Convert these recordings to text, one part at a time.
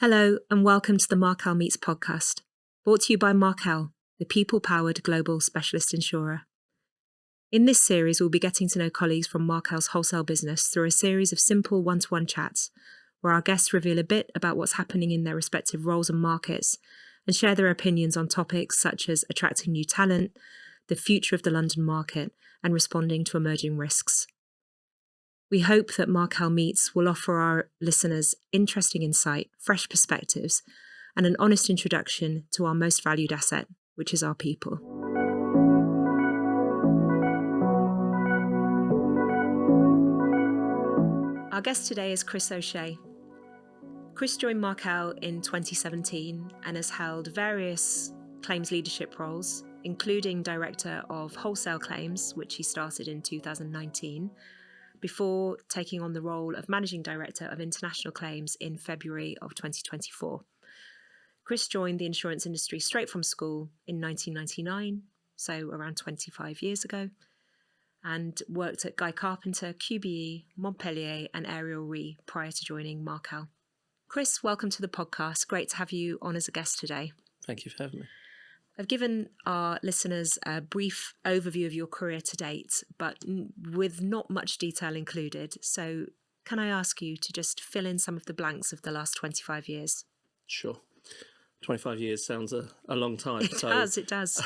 Hello and welcome to the Markel Meets podcast, brought to you by Markel, the people-powered global specialist insurer. In this series, we'll be getting to know colleagues from Markel's wholesale business through a series of simple one-to-one chats, where our guests reveal a bit about what's happening in their respective roles and markets, and share their opinions on topics such as attracting new talent, the future of the London market, and responding to emerging risks. We hope that Markel Meets will offer our listeners interesting insight, fresh perspectives, and an honest introduction to our most valued asset, which is our people. Our guest today is Chris O'Shea. Chris joined Markel in 2017 and has held various claims leadership roles, including Director of Wholesale Claims, which he started in 2019, before taking on the role of Managing Director of International Claims in February of 2024. Chris joined the insurance industry straight from school in 1999, so around 25 years ago, and worked at Guy Carpenter, QBE, Montpellier and Ariel Re prior to joining Markel. Chris, welcome to the podcast. Great to have you on as a guest today. Thank you for having me. I've given our listeners a brief overview of your career to date, but with not much detail included. So can I ask you to just fill in some of the blanks of the last 25 years? Sure. 25 years sounds a long time. It does.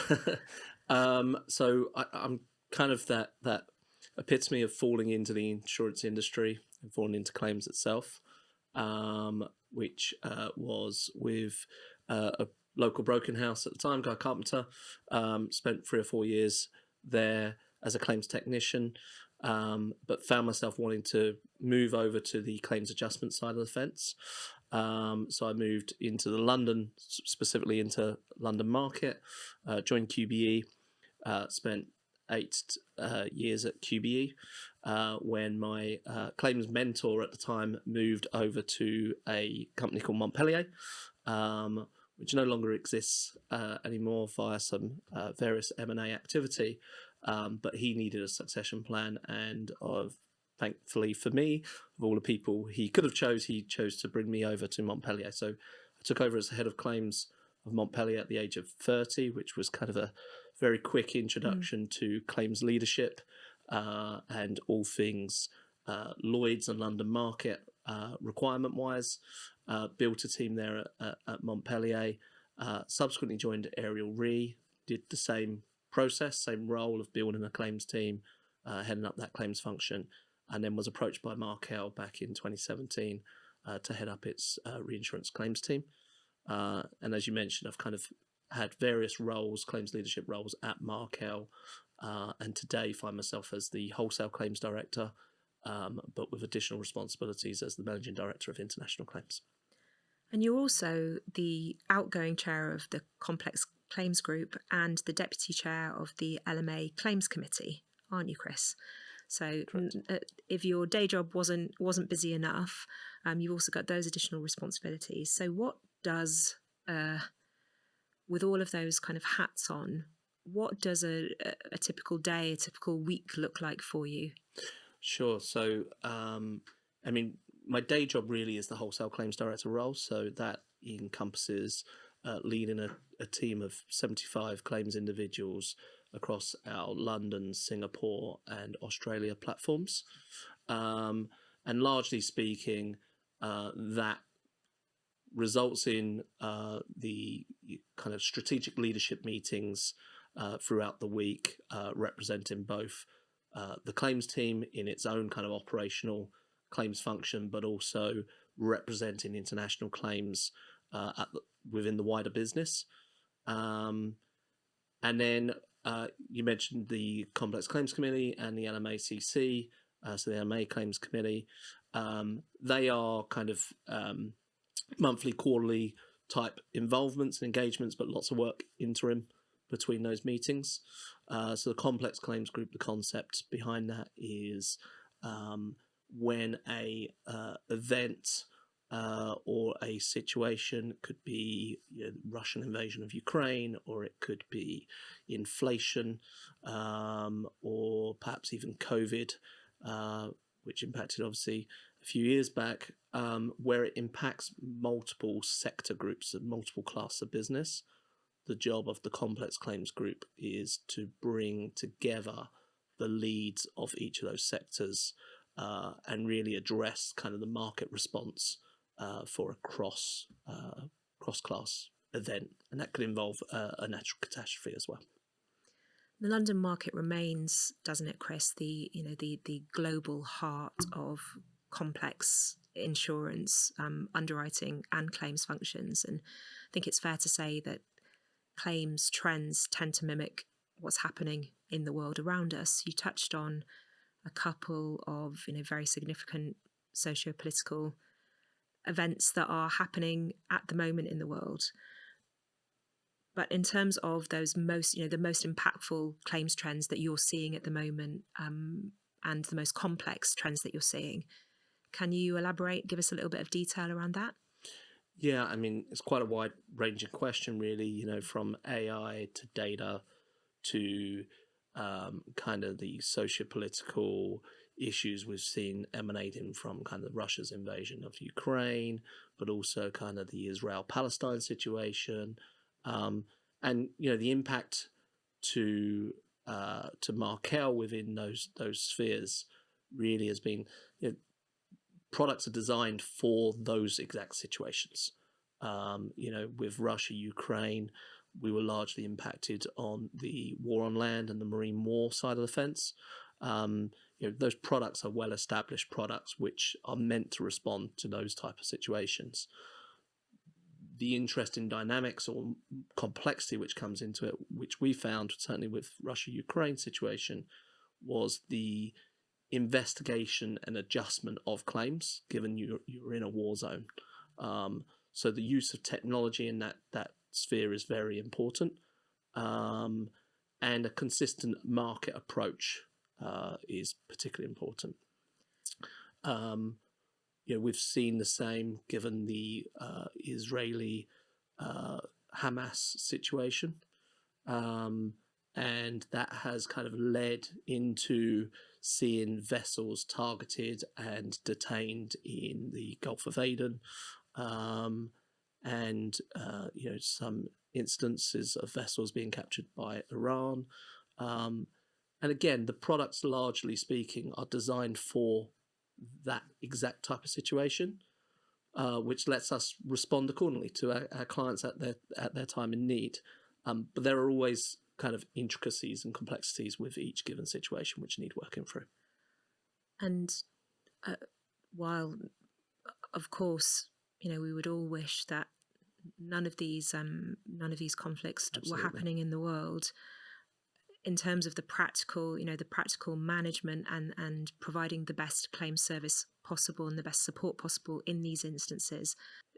So I'm kind of that epitome of falling into the insurance industry and falling into claims itself, which was with a local broken house at the time, Guy Carpenter. Spent 3 or 4 years there as a claims technician, but found myself wanting to move over to the claims adjustment side of the fence. So I moved into the London, specifically into London market, joined QBE, spent 8 years at QBE, when my claims mentor at the time moved over to a company called Montpellier, which no longer exists anymore via some various M&A activity. But he needed a succession plan, and thankfully for me, of all the people he could have he chose to bring me over to Montpellier. So I took over as head of claims of Montpellier at the age of 30, which was kind of a very quick introduction to claims leadership and all things Lloyd's and London market requirement-wise. Built a team there at Montpellier, subsequently joined Ariel Re, did the same process, same role of building a claims team, heading up that claims function, and then was approached by Markel back in 2017 to head up its reinsurance claims team. And as you mentioned, I've kind of had various roles, claims leadership roles at Markel, and today find myself as the wholesale claims director, but with additional responsibilities as the managing director of international claims. And you're also the outgoing chair of the Complex Claims Group and the deputy chair of the LMA Claims Committee, aren't you, Chris? So if your day job wasn't busy enough, you've also got those additional responsibilities. So what does, with all of those kind of hats on, what does a typical day, a typical week look like for you? Sure. So, my day job really is the wholesale claims director role. So that encompasses leading a team of 75 claims individuals across our London, Singapore and Australia platforms. And largely speaking, that results in the kind of strategic leadership meetings throughout the week, representing both the claims team in its own kind of operational claims function, but also representing international claims within the wider business. And then you mentioned the Complex Claims Committee and the LMACC, so the LMA Claims Committee. They are kind of monthly, quarterly type involvements and engagements, but lots of work interim between those meetings. So the Complex Claims Group, the concept behind that is when a event or a situation could be Russian invasion of Ukraine, or it could be inflation, or perhaps even COVID, which impacted obviously a few years back, where it impacts multiple sector groups and multiple classes of business. The job of the complex claims group is to bring together the leads of each of those sectors and really address kind of the market response for a cross-class event, and that could involve a natural catastrophe as well. The London market remains, doesn't it, Chris, the global heart of complex insurance, underwriting and claims functions. And I think it's fair to say that claims trends tend to mimic what's happening in the world around us. You touched on a couple of very significant socio-political events that are happening at the moment in the world. But in terms of those most, the most impactful claims trends that you're seeing at the moment, and the most complex trends that you're seeing, can you elaborate, give us a little bit of detail around that? Yeah, I mean, it's quite a wide-ranging question, really, from AI to data to kind of the socio-political issues we've seen emanating from kind of Russia's invasion of Ukraine, but also kind of the Israel-Palestine situation. And the impact to Markel within those spheres really has been, products are designed for those exact situations. With Russia, Ukraine, we were largely impacted on the war on land and the marine war side of the fence. Those products are well-established products which are meant to respond to those type of situations. The interesting dynamics or complexity which comes into it, which we found certainly with Russia-Ukraine situation, was the investigation and adjustment of claims, given you're in a war zone. So the use of technology in that sphere is very important, and a consistent market approach is particularly important. We've seen the same given the Israeli Hamas situation, and that has kind of led into seeing vessels targeted and detained in the Gulf of Aden, and some instances of vessels being captured by Iran. And again, the products, largely speaking, are designed for that exact type of situation, which lets us respond accordingly to our clients at their time in need. But there are always kind of intricacies and complexities with each given situation which need working through. And while, of course, we would all wish that none of these conflicts Absolutely. were happening in the world, in terms of the practical management and providing the best claim service possible and the best support possible in these instances,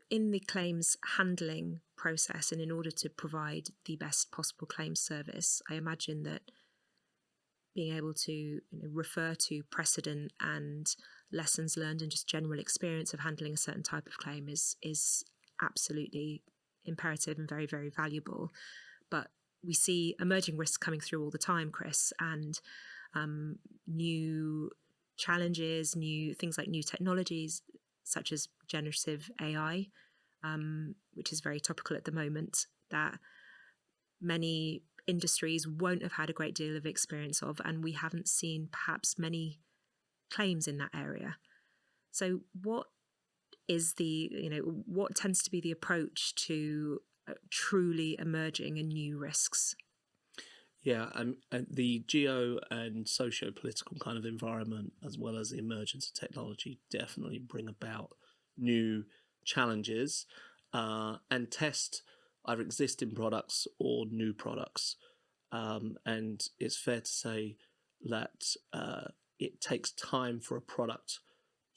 in the claims handling process, and in order to provide the best possible claims service, I imagine that being able to refer to precedent and lessons learned and just general experience of handling a certain type of claim is absolutely imperative and very, very valuable. But we see emerging risks coming through all the time, Chris, and new challenges, new things like new technologies such as generative AI, which is very topical at the moment, that many industries won't have had a great deal of experience of, and we haven't seen perhaps many claims in that area. So what is what tends to be the approach to truly emerging and new risks? Yeah, the geo and socio-political kind of environment, as well as the emergence of technology, definitely bring about new challenges and test either existing products or new products. And it's fair to say that it takes time for a product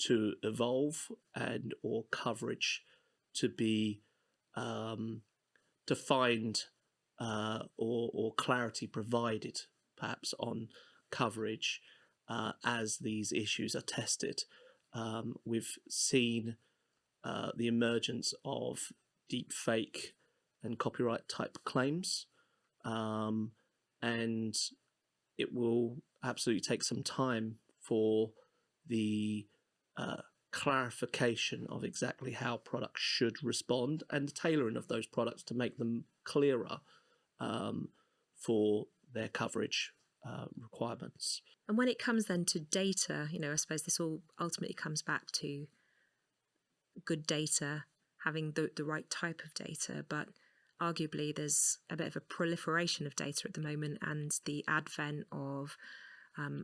to evolve and or coverage to be defined or clarity provided perhaps on coverage as these issues are tested. We've seen the emergence of deep fake and copyright type claims, and it will absolutely take some time for the clarification of exactly how products should respond and the tailoring of those products to make them clearer for their coverage requirements. And when it comes then to data, I suppose this all ultimately comes back to good data, having the right type of data, but arguably there's a bit of a proliferation of data at the moment, and the advent of,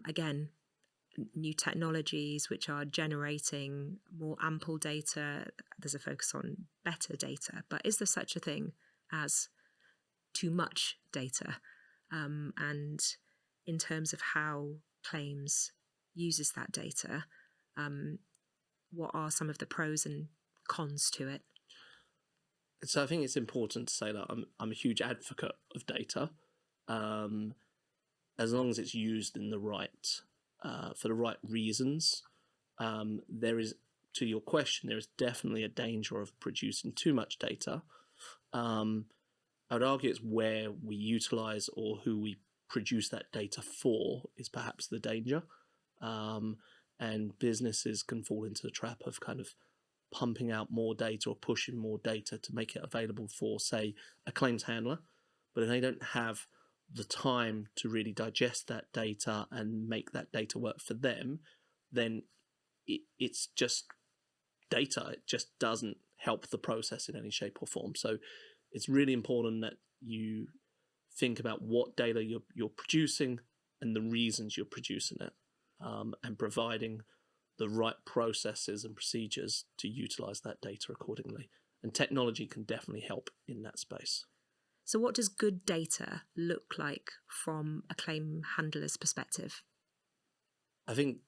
again, new technologies which are generating more ample data. There's a focus on better data, but is there such a thing as too much data? And in terms of how claims uses that data, what are some of the pros and cons to it? So I think it's important to say that I'm a huge advocate of data, as long as it's used in the right for the right reasons. There is, to your question, there is definitely a danger of producing too much data. I would argue it's where we utilize or who we produce that data for is perhaps the danger. And businesses can fall into the trap of kind of pumping out more data or pushing more data to make it available for, say, a claims handler. But if they don't have the time to really digest that data and make that data work for them, then it's just data. It just doesn't help the process in any shape or form. So it's really important that you think about what data you're producing and the reasons you're producing it, and providing the right processes and procedures to utilize that data accordingly. And technology can definitely help in that space. So what does good data look like from a claim handler's perspective? I think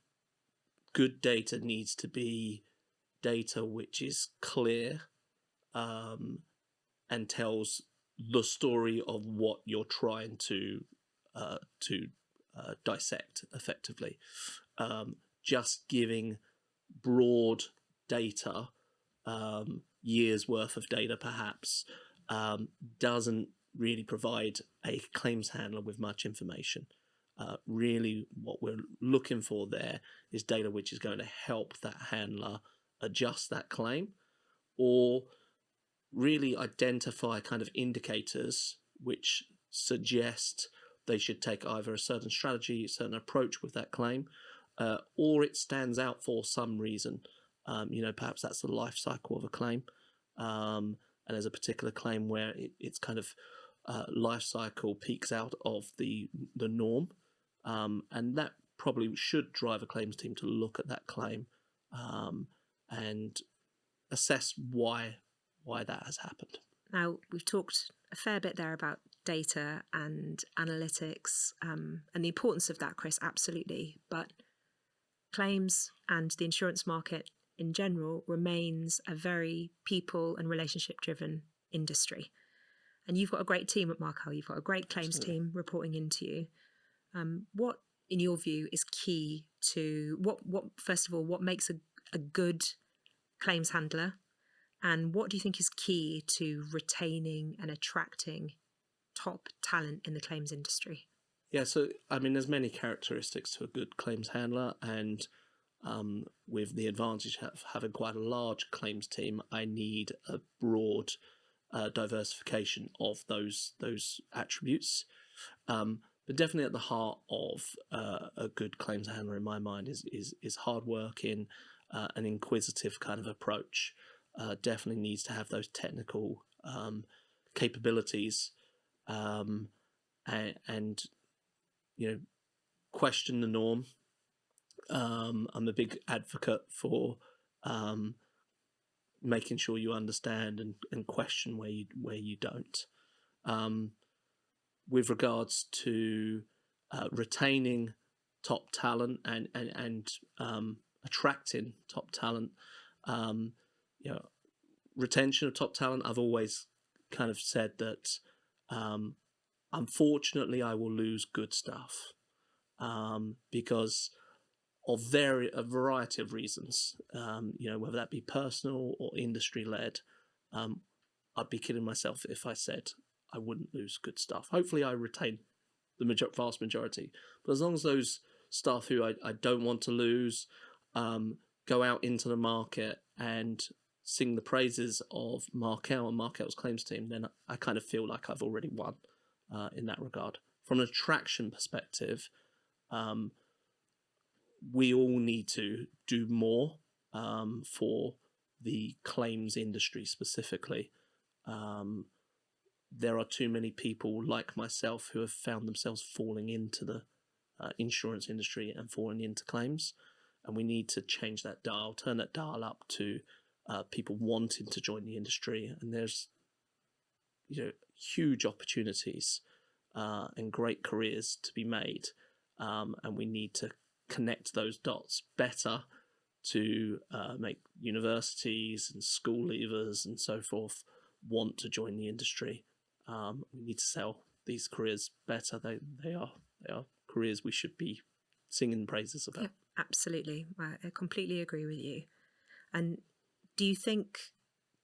good data needs to be data which is clear, and tells the story of what you're trying to dissect effectively. Just giving broad data, years worth of data perhaps, doesn't really provide a claims handler with much information. Really what we're looking for there is data which is going to help that handler adjust that claim, or really identify kind of indicators which suggest they should take either a certain strategy, a certain approach with that claim, or it stands out for some reason. Perhaps that's the life cycle of a claim, and there's a particular claim where it's kind of life cycle peaks out of the norm, and that probably should drive a claims team to look at that claim and assess why that has happened. Now, we've talked a fair bit there about data and analytics, and the importance of that, Chris, absolutely. But claims and the insurance market in general remains a very people and relationship driven industry. And you've got a great team at Markel. You've got a great claims team reporting into you. What, in your view, is key to first of all, what makes a good claims handler? And what do you think is key to retaining and attracting top talent in the claims industry? Yeah, so there's many characteristics to a good claims handler, and with the advantage of having quite a large claims team, I need a broad diversification of those attributes. But definitely at the heart of a good claims handler, in my mind, is hard working, an inquisitive kind of approach. Definitely needs to have those technical capabilities, and question the norm. I'm a big advocate for making sure you understand and question where you don't. With regards to retaining top talent and attracting top talent, retention of top talent, I've always kind of said that unfortunately I will lose good stuff because of a variety of reasons, whether that be personal or industry led. I'd be kidding myself if I said I wouldn't lose good stuff. Hopefully I retain the vast majority, but as long as those staff who I don't want to lose go out into the market and sing the praises of Markel and Markel's claims team, then I kind of feel like I've already won in that regard. From an attraction perspective, we all need to do more for the claims industry specifically. There are too many people like myself who have found themselves falling into the insurance industry and falling into claims, and we need to change that dial, turn that dial up to people wanting to join the industry. And there's huge opportunities and great careers to be made, and we need to connect those dots better to make universities and school leavers and so forth want to join the industry. We need to sell these careers better. They are careers we should be singing praises about. Yeah, absolutely. I completely agree with you. And do you think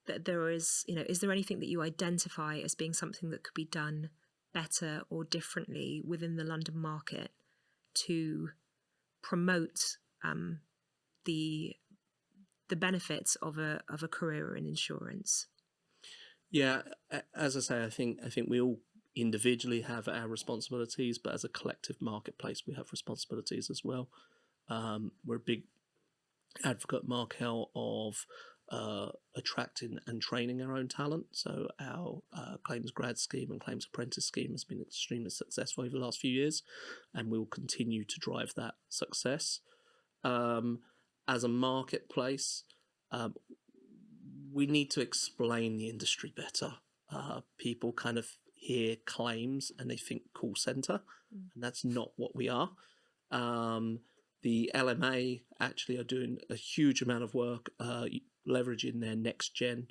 that there is there anything that you identify as being something that could be done better or differently within the London market to promote the benefits of a career in insurance? Yeah, as I say, I think we all individually have our responsibilities, but as a collective marketplace, we have responsibilities as well. We're a big advocate, Markel, of attracting and training our own talent. So our claims grad scheme and claims apprentice scheme has been extremely successful over the last few years, and we will continue to drive that success. As a marketplace, we need to explain the industry better. People kind of hear claims and they think call center, and that's not what we are. The LMA actually are doing a huge amount of work leveraging their next gen,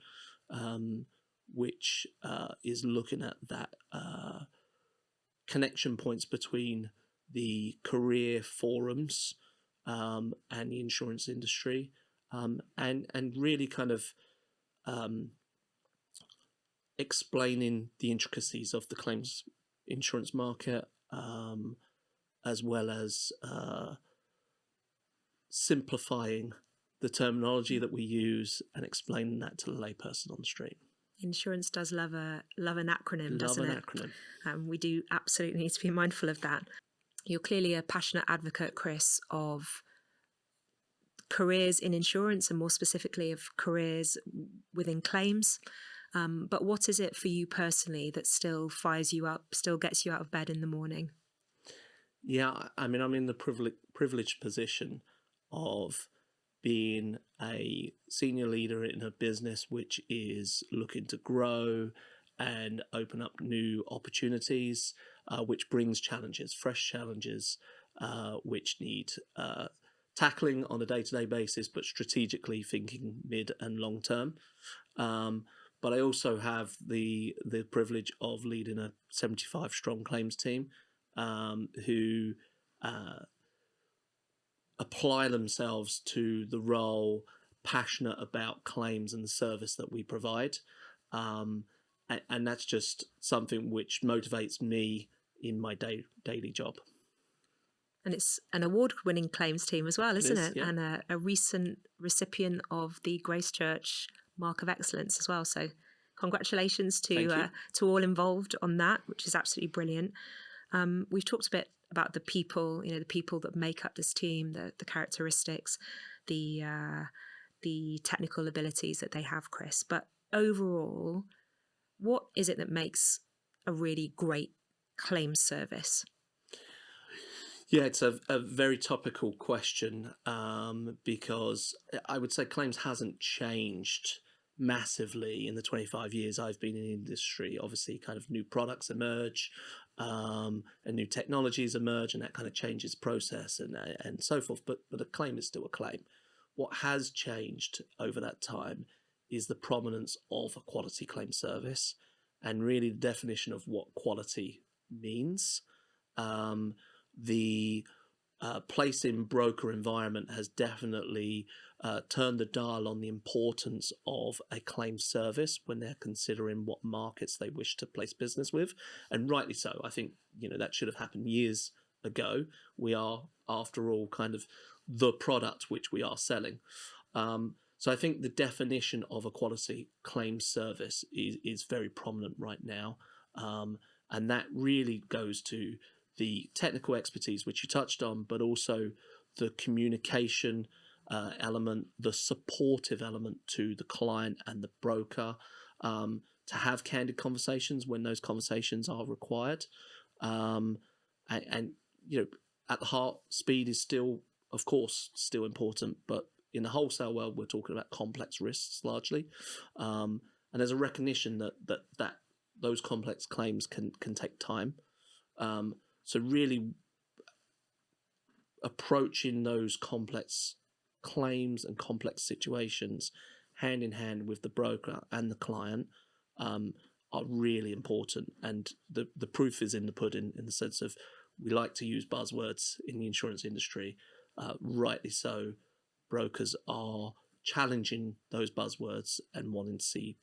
which is looking at that connection points between the career forums and the insurance industry, and really kind of explaining the intricacies of the claims insurance market, as well as simplifying the terminology that we use and explaining that to the layperson on the street. Insurance does love an acronym, doesn't it? Love an acronym. We do absolutely need to be mindful of that. You're clearly a passionate advocate, Chris, of careers in insurance and more specifically of careers within claims. But what is it for you personally that still fires you up, still gets you out of bed in the morning? Yeah, I mean, I'm in the privileged position of being a senior leader in a business which is looking to grow and open up new opportunities, which brings challenges, fresh challenges, which need tackling on a day-to-day basis, but strategically thinking mid and long term. But I also have the privilege of leading a 75 strong claims team who apply themselves to the role, passionate about claims and the service that we provide. And that's just something which motivates me in my daily job. And it's an award-winning claims team as well, isn't it? Yeah. And a recent recipient of the Grace Church Mark of Excellence as well. So congratulations to all involved on that, which is absolutely brilliant. We've talked a bit about the people, the people that make up this team, the characteristics, the technical abilities that they have, Chris. But overall, what is it that makes a really great claims service? Yeah, it's a very topical question, because I would say claims hasn't changed massively in the 25 years I've been in the industry. Obviously, kind of new products emerge, and new technologies emerge, and that kind of changes process and so forth. But a claim is still a claim. What has changed over that time is the prominence of a quality claim service, and really the definition of what quality means. The place in broker environment has definitely turned the dial on the importance of a claim service when they're considering what markets they wish to place business with, and rightly so. I think that should have happened years ago. We are, after all, kind of the product which we are selling. So I think the definition of a quality claims service is very prominent right now. And that really goes to the technical expertise, which you touched on, but also the communication element, the supportive element to the client and the broker, to have candid conversations when those conversations are required. And at the heart, speed is still, of course, still important, but in the wholesale world, we're talking about complex risks largely, and there's a recognition that those complex claims can take time. So really approaching those complex claims and complex situations hand in hand with the broker and the client are really important. And the proof is in the pudding, in the sense of, we like to use buzzwords in the insurance industry, rightly so. Brokers are challenging those buzzwords and wanting to see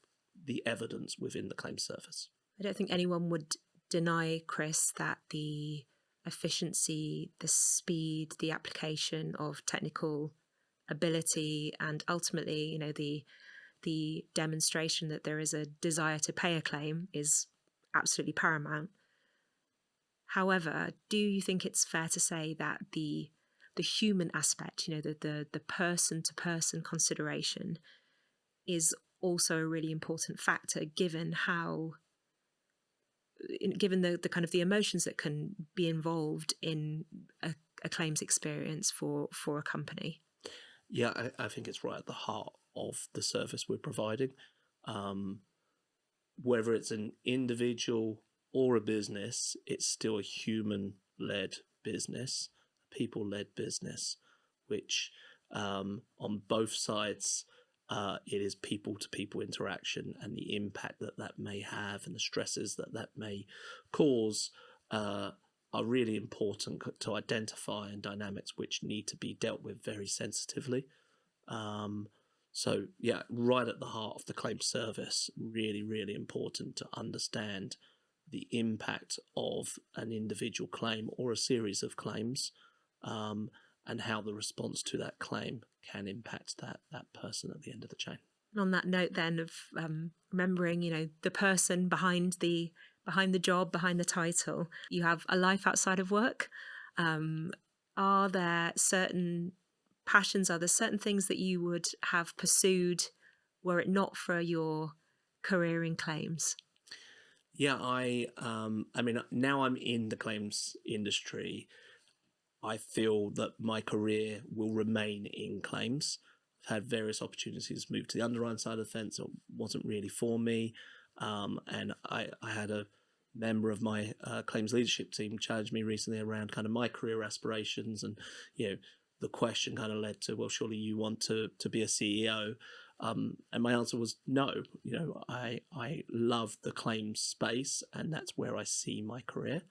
the evidence within the claim service. I don't think anyone would deny, Chris, that the efficiency, the speed, the application of technical ability, and ultimately, the demonstration that there is a desire to pay a claim is absolutely paramount. However, do you think it's fair to say that the human aspect, the person-to-person consideration, is also a really important factor, given the kind of the emotions that can be involved in a claims experience for a company? Yeah, I think it's right at the heart of the service we're providing. Whether it's an individual or a business, it's still a human-led business, a people-led business, which on both sides, it is people-to-people interaction, and the impact that may have and the stresses that may cause are really important to identify, and dynamics which need to be dealt with very sensitively. So yeah, right at the heart of the claim service, really, really important to understand the impact of an individual claim or a series of claims, and how the response to that claim can impact that person at the end of the chain. And on that note, then, of remembering, the person behind the job, behind the title, you have a life outside of work. Are there certain passions? Are there certain things that you would have pursued were it not for your career in claims? Yeah, I mean, now I'm in the claims industry, I feel that my career will remain in claims. I've had various opportunities to move to the underwriting side of the fence. It wasn't really for me. And I had a member of my claims leadership team challenge me recently around kind of my career aspirations. And, the question kind of led to, well, surely you want to be a CEO. And my answer was no. I love the claims space, and that's where I see my career.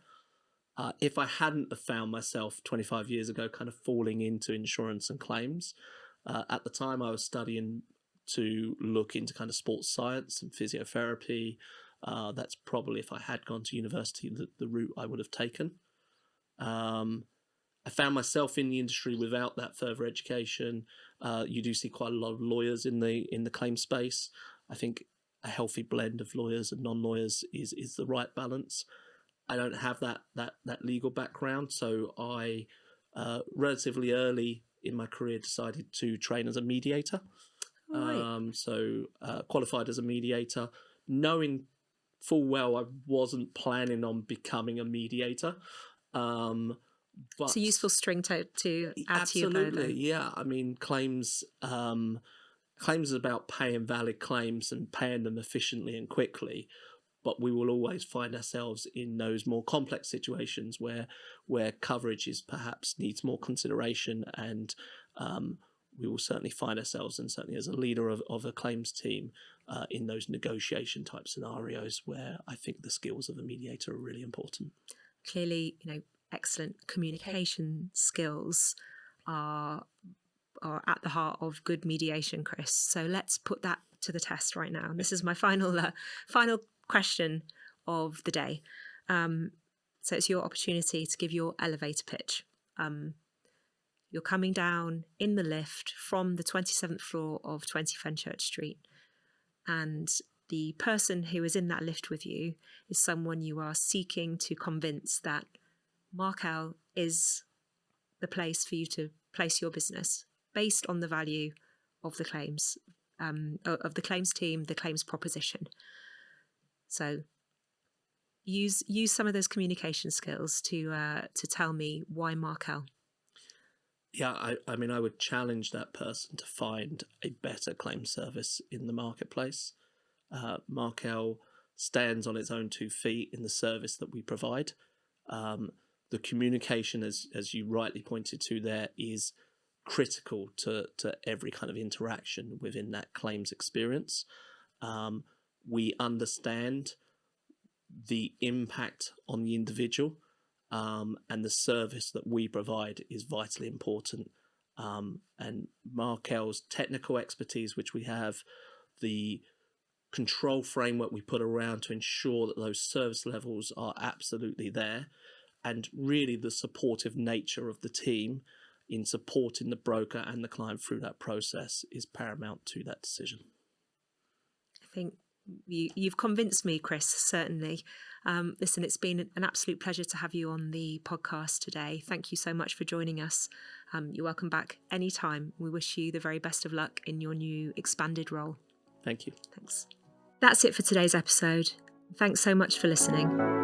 If I hadn't have found myself 25 years ago kind of falling into insurance and claims, at the time I was studying to look into kind of sports science and physiotherapy. That's probably, if I had gone to university, the route I would have taken. I found myself in the industry without that further education. You do see quite a lot of lawyers in the claim space. I think a healthy blend of lawyers and non-lawyers is the right balance. I don't have that legal background, so I relatively early in my career decided to train as a mediator. Right. So qualified as a mediator, knowing full well I wasn't planning on becoming a mediator. But it's a useful string to add to your bow. Absolutely, yeah. I mean, claims is about paying valid claims and paying them efficiently and quickly. But we will always find ourselves in those more complex situations where coverage is perhaps needs more consideration, and we will certainly find ourselves, and certainly as a leader of a claims team, in those negotiation type scenarios where I think the skills of a mediator are really important. Clearly, excellent communication skills are at the heart of good mediation, Chris. So let's put that to the test right now. And this is my final question of the day. So it's your opportunity to give your elevator pitch. You're coming down in the lift from the 27th floor of 20 Fenchurch Street, and the person who is in that lift with you is someone you are seeking to convince that Markel is the place for you to place your business based on the value of the claims, of the claims team, the claims proposition. So use some of those communication skills to tell me why Markel. Yeah, I mean, I would challenge that person to find a better claim service in the marketplace. Markel stands on its own 2 feet in the service that we provide. The communication, as you rightly pointed to there, is critical to every kind of interaction within that claims experience. We understand the impact on the individual, and the service that we provide is vitally important. And Markel's technical expertise, which we have, the control framework we put around to ensure that those service levels are absolutely there, and really the supportive nature of the team in supporting the broker and the client through that process is paramount to that decision. I think you've convinced me, Chris, certainly. Listen, it's been an absolute pleasure to have you on the podcast today. Thank you so much for joining us. You're welcome back anytime. We wish you the very best of luck in your new expanded role. Thank you. Thanks. That's it for today's episode. Thanks so much for listening.